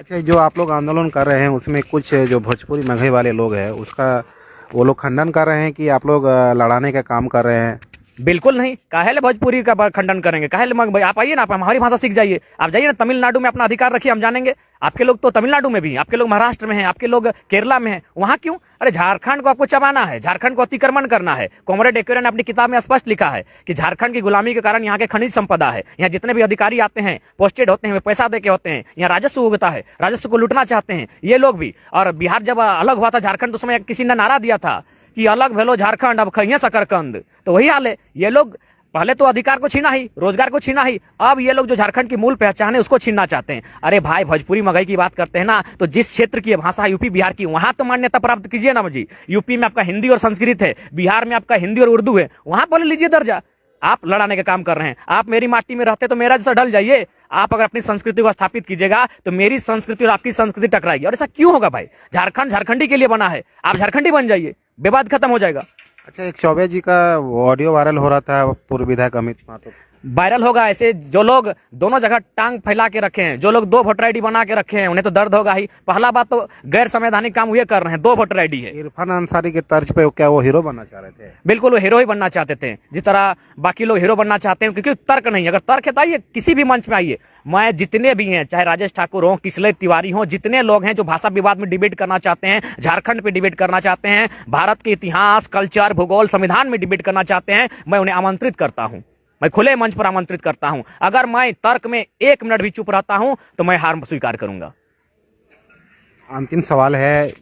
अच्छा, जो आप लोग आंदोलन कर रहे हैं उसमें कुछ जो भोजपुरी मगही वाले लोग हैं उसका वो लोग खंडन कर रहे हैं कि आप लोग लड़ाने का काम कर रहे हैं? बिल्कुल नहीं। काहे ले भोजपुरी का खंडन करेंगे? काहे ले भाई आप आइए ना, आप हमारी भाषा सीख जाइए। आप जाइए ना तमिलनाडु में, अपना अधिकार रखिए, हम जानेंगे। आपके लोग तो तमिलनाडु में भी, आपके लोग महाराष्ट्र में हैं, आपके लोग केरला में हैं, वहां क्यों? अरे झारखंड को आपको चबाना है, झारखंड को अतिक्रमण करना है। कॉमरेड एक्वेरिया ने अपनी किताब में स्पष्ट लिखा है कि झारखंड की गुलामी के कारण यहाँ के खनिज संपदा है। यहाँ जितने भी अधिकारी आते हैं, पोस्टेड होते हैं, वे पैसा दे के होते हैं, यहाँ राजस्व उगता है, राजस्व को लूटना चाहते हैं ये लोग भी। और बिहार जब अलग हुआ था झारखंड, तो उसमें किसी ने नारा दिया था कि अलग भेलो झारखंड अब खइए शकरकंद। तो वही हाल है। ये लोग पहले तो अधिकार को छीना ही, रोजगार को छीना ही, अब ये लोग जो झारखंड की मूल पहचान है उसको छीनना चाहते हैं। अरे भाई, भोजपुरी मगही की बात करते हैं ना, तो जिस क्षेत्र की भाषा यूपी बिहार की, वहां तो मान्यता प्राप्त कीजिए ना जी। यूपी में आपका हिंदी और संस्कृत है, बिहार में आपका हिंदी और उर्दू है, वहां बोले लीजिए दर्जा। आप लड़ाने का काम कर रहे हैं। आप मेरी माटी में रहते तो मेरा जैसा ढल जाइए। आप अगर अपनी संस्कृति को स्थापित कीजिएगा तो मेरी संस्कृति और आपकी संस्कृति टकराएगी। और ऐसा क्यों होगा भाई? झारखंड झारखंडी के लिए बना है, आप झारखंडी बन जाइए, विवाद खत्म हो जाएगा। अच्छा, एक चौबे जी का ऑडियो वायरल हो रहा था, पूर्व विधायक अमित माथुर। वायरल होगा। ऐसे जो लोग दोनों जगह टांग फैला के रखे हैं, जो लोग दो वोटर आईडी बना के रखे हैं, उन्हें तो दर्द होगा ही। पहला बात तो गैर संवैधानिक काम ये कर रहे हैं, दो वोटर आईडी है। इरफान अंसारी के तर्ज पे क्या वो हीरो बनना चाह रहे थे? बिल्कुल, वो हीरो ही बनना चाहते थे, जिस तरह बाकी लोग हीरो बनना चाहते हैं। क्योंकि तर्क नहीं, अगर तर्क है तो आइए किसी भी मंच में आइए। मैं जितने भी हैं, चाहे राजेश ठाकुर हो, किसले तिवारी हो, जितने लोग हैं जो भाषा विवाद में डिबेट करना चाहते हैं, झारखंड पे डिबेट करना चाहते हैं, भारत के इतिहास, कल्चर, भूगोल, संविधान में डिबेट करना चाहते हैं, मैं उन्हें आमंत्रित करता हूं। मैं खुले मंच पर आमंत्रित करता हूं। अगर मैं तर्क में 1 मिनट भी चुप रहता हूं तो मैं हार स्वीकार करूंगा। अंतिम सवाल है,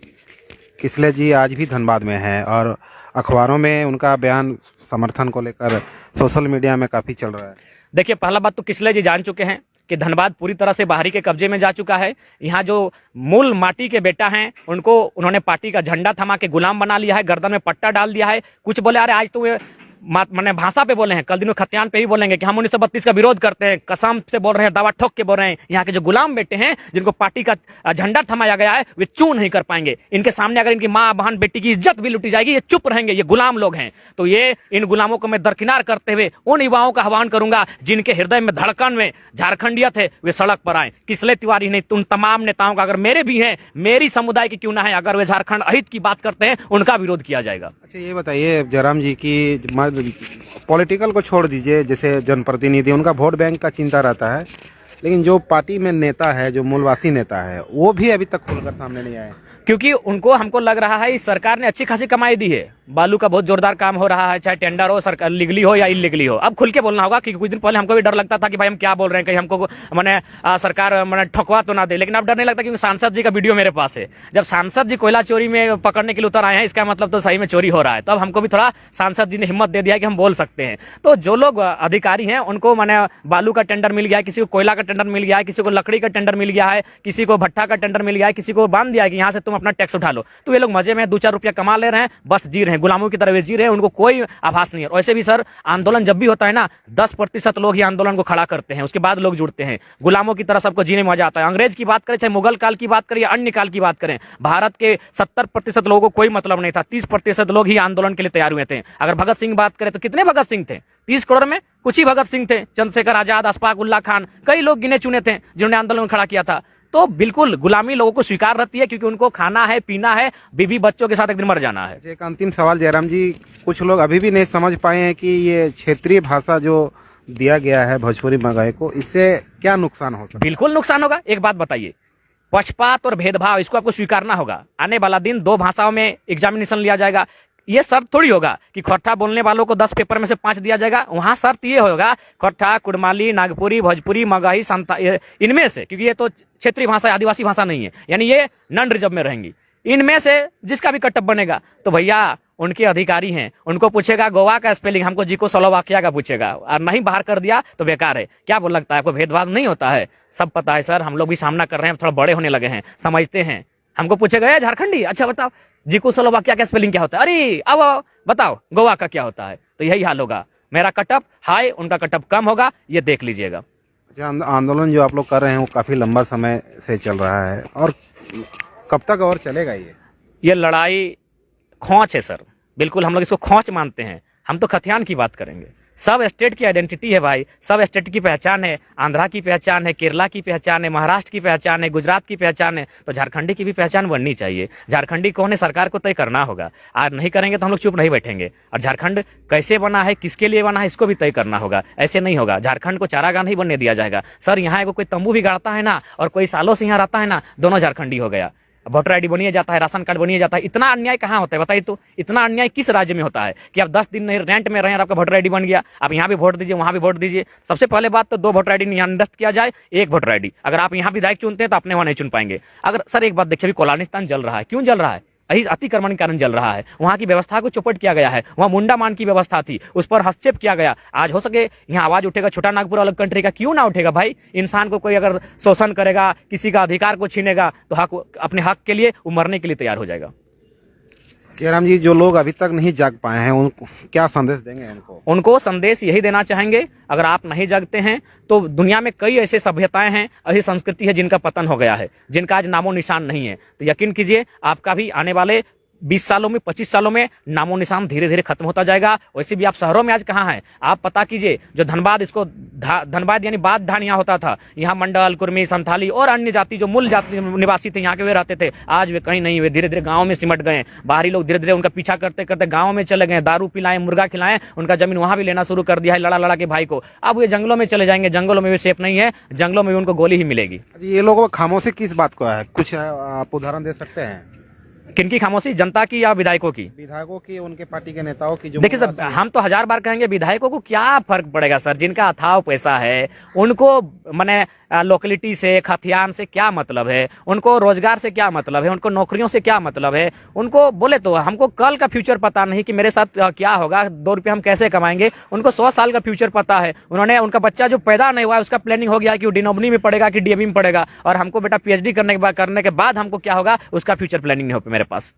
किसले जी आज भी धनबाद में है और अखबारों में उनका बयान समर्थन को लेकर सोशल मीडिया में काफी चल रहा है। देखिए, पहला बात तो किसले जी जान चुके हैं कि धनबाद पूरी तरह से बाहरी के कब्जे में जा चुका है। यहाँ जो मूल माटी के बेटा हैं उनको उन्होंने पार्टी का झंडा थमा के गुलाम बना लिया है, गर्दन में पट्टा डाल दिया है। कुछ बोले अरे आज तो वे मैंने भाषा पे बोले हैं, कल दिन खतियान पे ही बोलेंगे कि हम 1932 का विरोध करते हैं, कसम से बोल रहे हैं, दावा ठोक के बोल रहे हैं। यहाँ के जो गुलाम बेटे हैं जिनको पार्टी का झंडा थमाया गया है, वे चू नहीं कर पाएंगे। इनके सामने अगर इनकी माँ बहन बेटी की इज्जत भी लुटी जाएगी, ये चुप रहेंगे। ये गुलाम लोग हैं। तो ये इन गुलामों को मैं दरकिनार करते हुए उन युवाओं का आह्वान करूंगा जिनके हृदय में धड़कन में झारखंडियत है, वे सड़क पर आए। किसले तिवारी नहीं, उन तमाम नेताओं का, अगर मेरे भी हैं, मेरी समुदाय की क्यों ना है, अगर वे झारखंड अहित की बात करते हैं, उनका विरोध किया जाएगा। अच्छा, ये बताइए जयराम जी की पॉलिटिकल को छोड़ दीजिए, जैसे जनप्रतिनिधि उनका वोट बैंक का चिंता रहता है, लेकिन जो पार्टी में नेता है, जो मूलवासी नेता है, वो भी अभी तक खुलकर सामने नहीं आए। क्योंकि उनको, हमको लग रहा है इस सरकार ने अच्छी खासी कमाई दी है। बालू का बहुत जोरदार काम हो रहा है, चाहे टेंडर हो, सरकार लीगली हो या इलीगली हो। अब खुल के बोलना होगा। क्योंकि कुछ दिन पहले हमको भी डर लगता था कि भाई हम क्या बोल रहे हैं, कहीं हमको मैंने सरकार मैंने ठकवा तो ना दे, लेकिन अब डर नहीं लगता क्योंकि सांसद जी का वीडियो मेरे पास है। जब सांसद जी कोयला चोरी में पकड़ने के लिए उतर आए हैं, इसका मतलब तो सही में चोरी हो रहा है। तब हमको भी थोड़ा सांसद जी ने हिम्मत दे दिया कि हम बोल सकते हैं। तो जो लोग अधिकारी हैं उनको मैंने बालू का टेंडर मिल गया है, किसी को कोयला का टेंडर मिल गया है, किसी को लकड़ी का टेंडर मिल गया है, किसी को भट्टा का टेंडर मिल गया है, किसी को बांध दिया है कि यहाँ से तुम अपना टैक्स उठा लो। तो ये लोग मजे में 2-4 रुपया कमा ले रहे हैं, बस जी रहे हैं, गुलामों की तरह वे जी रहे हैं, उनको कोई आभास नहीं है। वैसे भी सर, आंदोलन जब भी होता है ना, 10% लोग ही आंदोलन को खड़ा करते हैं, उसके बाद लोग जुड़ते हैं। गुलामों की तरह सबको जीने में मजा आता है। अंग्रेज की बात करें, चाहे मुगल काल की बात करें या अन्य काल की बात करें, भारत के 70% लोगों को कोई मतलब नहीं था। 30% लोग ही आंदोलन के लिए तैयार हुए थे। अगर भगत सिंह बात करें तो कितने भगत सिंह थे? 30 करोड़ में कुछ ही भगत सिंह थे। चंद्रशेखर आजाद, अशफाक उल्ला खान, कई लोग गिने चुने थे जिन्होंने आंदोलन खड़ा किया था। तो बिल्कुल गुलामी लोगों को स्वीकार रहती है, क्योंकि उनको खाना है, पीना है, बीवी बच्चों के साथ एक दिन मर जाना है। एक अंतिम सवाल जयराम जी, कुछ लोग अभी भी नहीं समझ पाए हैं कि ये क्षेत्रीय भाषा जो दिया गया है भोजपुरी मगही को, इससे क्या नुकसान हो सकता है? बिल्कुल नुकसान होगा। एक बात बताइए, पक्षपात और भेदभाव इसको आपको स्वीकारना होगा। आने वाला दिन 2 भाषाओं में एग्जामिनेशन लिया जाएगा। ये शर्त थोड़ी होगा कि खोरठा बोलने वालों को 10 पेपर में से 5 दिया जाएगा। वहां शर्त ये होगा खोरठा, कुड़माली, नागपुरी, भोजपुरी, मगही, संता, इनमें से, क्योंकि ये तो क्षेत्रीय भाषा, आदिवासी भाषा नहीं है, यानी ये नॉन रिजर्व में रहेंगी। इनमें से जिसका भी कटअप बनेगा तो भैया उनके अधिकारी हैं, उनको पूछेगा गोवा का स्पेलिंग, हमको जी को स्लोवाकिया का पूछेगा, और नहीं बाहर कर दिया तो बेकार है। क्या बोल लगता है आपको भेदभाव नहीं होता है? सब पता है सर, हम लोग भी सामना कर रहे हैं, थोड़ा बड़े होने लगे हैं, समझते हैं। हमको पूछेगा झारखंडी, अच्छा बताओ जी को स्लोवाकिया का स्पेलिंग क्या होता है? अरे अब बताओ गोवा का क्या होता है? तो यही हाल होगा। मेरा कटअप हाई, उनका कटअप कम होगा, ये देख लीजिएगा। अच्छा, आंदोलन जो आप लोग कर रहे हैं वो काफी लंबा समय से चल रहा है, और कब तक और चलेगा ये लड़ाई? खौच है सर, बिल्कुल हम लोग इसको खौच मानते हैं। हम तो खतियान की बात करेंगे, सब स्टेट की आइडेंटिटी है भाई, सब स्टेट की पहचान है। आंध्रा की पहचान है, केरला की पहचान है, महाराष्ट्र की पहचान है, गुजरात की पहचान है, तो झारखंडी की भी पहचान बननी चाहिए। झारखंडी कौन है, सरकार को तय करना होगा। आज नहीं करेंगे तो हम लोग चुप नहीं बैठेंगे। और झारखंड कैसे बना है, किसके लिए बना है, इसको भी तय करना होगा। ऐसे नहीं होगा, झारखंड को चारागाह नहीं बनने दिया जाएगा। सर यहाँ कोई तंबू भी गाड़ता है ना और कोई सालों से यहाँ रहता है ना, दोनों झारखंडी हो गया। वोटर आईडी बनिए जाता है, राशन कार्ड बनिए जाता है। इतना अन्याय कहाँ होता है बताइए तो? इतना अन्याय किस राज्य में होता है कि आप 10 दिन नहीं रेंट में रहे और आपका वोटर आईडी बन गया, आप यहाँ भी वोट दीजिए, वहां भी वोट दीजिए। सबसे पहले बात तो 2 वोटर आईडी यहाँ निरस्त किया जाए, 1 वोटर आईडी। अगर आप यहाँ विधायक चुनते हैं तो अपने वहां नहीं चुन पाएंगे। अगर सर एक बात देखिए, अभी कोलानिस्तान जल रहा है, क्यों जल रहा है? यही अतिक्रमण के कारण जल रहा है। वहां की व्यवस्था को चौपट किया गया है, वहां मुंडा मान की व्यवस्था थी, उस पर हस्तक्षेप किया गया। आज हो सके यहाँ आवाज उठेगा छोटा नागपुर अलग कंट्री का, क्यों ना उठेगा भाई? इंसान को कोई अगर शोषण करेगा, किसी का अधिकार को छीनेगा तो हक, अपने हक के लिए वो मरने के लिए तैयार हो जाएगा। जयराम जी, जो लोग अभी तक नहीं जाग पाए हैं उनको क्या संदेश देंगे? उनको संदेश यही देना चाहेंगे, अगर आप नहीं जागते हैं तो दुनिया में कई ऐसे सभ्यताएं हैं, ऐसी संस्कृति है जिनका पतन हो गया है, जिनका आज नामो निशान नहीं है। तो यकीन कीजिए आपका भी आने वाले 20 सालों में, 25 सालों में नामो निशान धीरे धीरे खत्म होता जाएगा। वैसे भी आप शहरों में आज कहाँ हैं? आप पता कीजिए, जो धनबाद, इसको धनबाद यानी बाध धान यहाँ होता था, यहाँ मंडल, कुर्मी, संथाली और अन्य जाति जो मूल जाति निवासी थे यहाँ के वे रहते थे, आज वे कहीं नहीं, वे धीरे धीरे गाँव में सिमट गए। बाहरी लोग धीरे धीरे उनका पीछा करते करते गाँव में चले गए, दारू पिलाएं, मुर्गा खिलाएं, उनका जमीन वहां भी लेना शुरू कर दिया है, लड़ा लड़ा के भाई को। अब वे जंगलों में चले जाएंगे, जंगलों में भी सेफ नहीं है, जंगलों में भी उनको गोली ही मिलेगी। ये लोगों को खामोशी किस बात को है? कुछ आप उदाहरण दे सकते हैं? किनकी खामोशी, जनता की या विधायकों की? विधायकों की, उनके पार्टी के नेताओं की। जो देखिए सर, हम तो 1000 बार कहेंगे, विधायकों को क्या फर्क पड़ेगा सर? जिनका अथाह पैसा है उनको माने लोकेलिटी से, खतियान से क्या मतलब है? उनको रोजगार से क्या मतलब है? उनको नौकरियों से क्या मतलब है? उनको बोले तो हमको कल का फ्यूचर पता नहीं कि मेरे साथ क्या होगा, 2 रुपये हम कैसे कमाएंगे। उनको 100 साल का फ्यूचर पता है। उन्होंने, उनका बच्चा जो पैदा नहीं हुआ है उसका प्लानिंग हो गया कि वो डिनोबनी में पड़ेगा कि डीएवी में पड़ेगा, और हमको बेटा पीएचडी करने के बाद हमको क्या होगा उसका फ्यूचर प्लानिंग नहीं हो मेरे पास।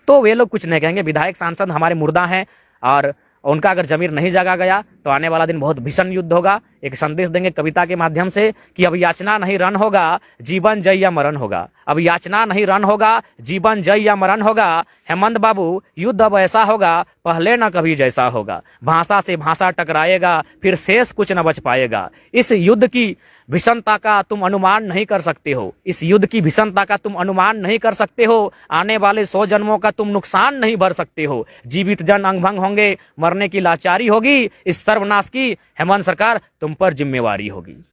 तो वे लोग कुछ नहीं कहेंगे। विधायक सांसद हमारे मुर्दा हैं, और उनका अगर जमीर नहीं जागा गया तो आने वाला दिन बहुत भीषण युद्ध होगा। एक संदेश देंगे कविता के माध्यम से कि अब याचना नहीं रण होगा, जीवन जय या मरण होगा। अब याचना नहीं रण होगा, जीवन जय या मरण होगा। हेमंत बाबू, युद्ध अब ऐसा होगा, पहले न कभी जैसा होगा। भाषा से भाषा टकराएगा, फिर शेष कुछ न बच पाएगा। इस युद्ध की भीषणता का तुम अनुमान नहीं कर सकते हो, इस युद्ध की भीषणता का तुम अनुमान नहीं कर सकते हो। आने वाले 100 जन्मों का तुम नुकसान नहीं भर सकते हो। जीवित जन अंग भंग होंगे, मरने की लाचारी होगी। इस सर्वनाश की हेमंत सरकार तुम पर जिम्मेवारी होगी।